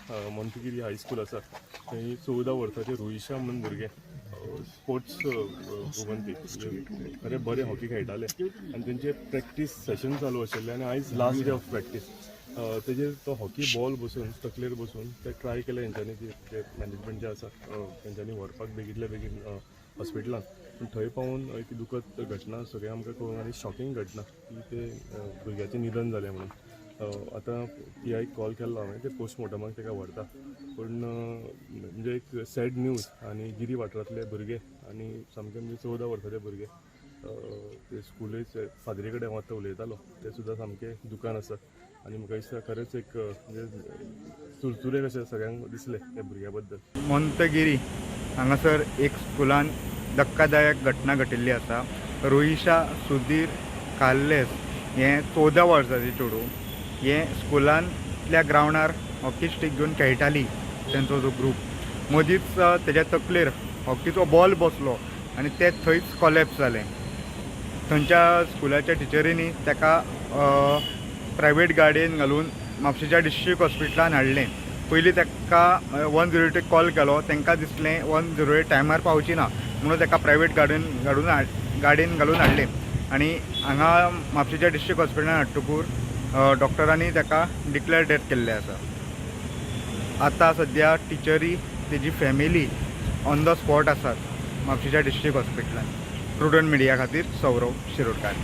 मोंतगिरी high school आसा थंय 14 वर्साचे रोहिशा म्हणून भुरगे स्पोर्ट्स वुमन ती खरे बरे हॉकी खेळटाले आनी तेंचे प्रॅक्टीस सेशन चालू आशिल्ले आनी आयज लास्ट डे ऑफ प्रॅक्टीस तेजेर तो हॉकी बॉल बसून तकलेर बसून ते ट्राय केले हेंच्यांनी जे मॅनेजमेंट जे आसा तेंच्यांनी व्हरपाक बेगीतल्या बेगीन हॉस्पिटलान पूण थंय पावून एक दुखद घटना सगळें आमकां कळून आनी शॉकींग घटना की ते भुरग्याचें निधन जालें म्हणून आतां PIक कॉल केल्लो हांवें ते पोस्टमॉर्टमाक ताका व्हरता पूण म्हणजे एक सॅड न्यूज आनी गिरी वाठारांतले भुरगे आनी सामके म्हणजे 14 वर्साचे भुरगे ते स्कुलेच फादरी कडेन वता उलयतालो ते सुद्दां सामके दुकान आसा आनी म्हाका दिसता खरेंच एक म्हणजे चुरचुरे कशें सगळ्यांक दिसले त्या भुरग्या बद्दल. मोंतगिरी हांगासर एक स्कुलान धक्कादायक घटना घटिल्ली आसा. रोहिशा सुधीर काल्लेस हें 14 वर्साचें चेडूं हें स्कुलांतल्या ग्रावंडार हॉकी स्टीक घेवन खेळटाली तेंचो जो ग्रूप मदींच तेज्या तकलेर हॉकीचो बॉल बसलो आनी ते थंयच कॉलेप्स जालें. थंयच्या स्कुलाच्या टिचरींनी ताका प्रायवेट गाडयेन घालून म्हापशेच्या डिस्ट्रिक्ट हॉस्पिटलान हाडलें. पयलीं ताका 108 कॉल केलो तांकां दिसलें 108 टायमार पावची ना म्हणून ताका प्रायवेट गाडयेन घालून हाडलें आनी हांगा म्हापशेच्या डिस्ट्रिक्ट हॉस्पिटलान हाडटकूर डॉक्टरांनी ताका डिक्लेअर डेथ केल्लें आसा. आतां सद्या टिचरी तेजी फॅमिली ऑन द स्पॉट आसात म्हापशेच्या डिस्ट्रिक्ट हॉस्पिटलान. प्रुडंट मिडिया खातीर सौरव शिरोडकार.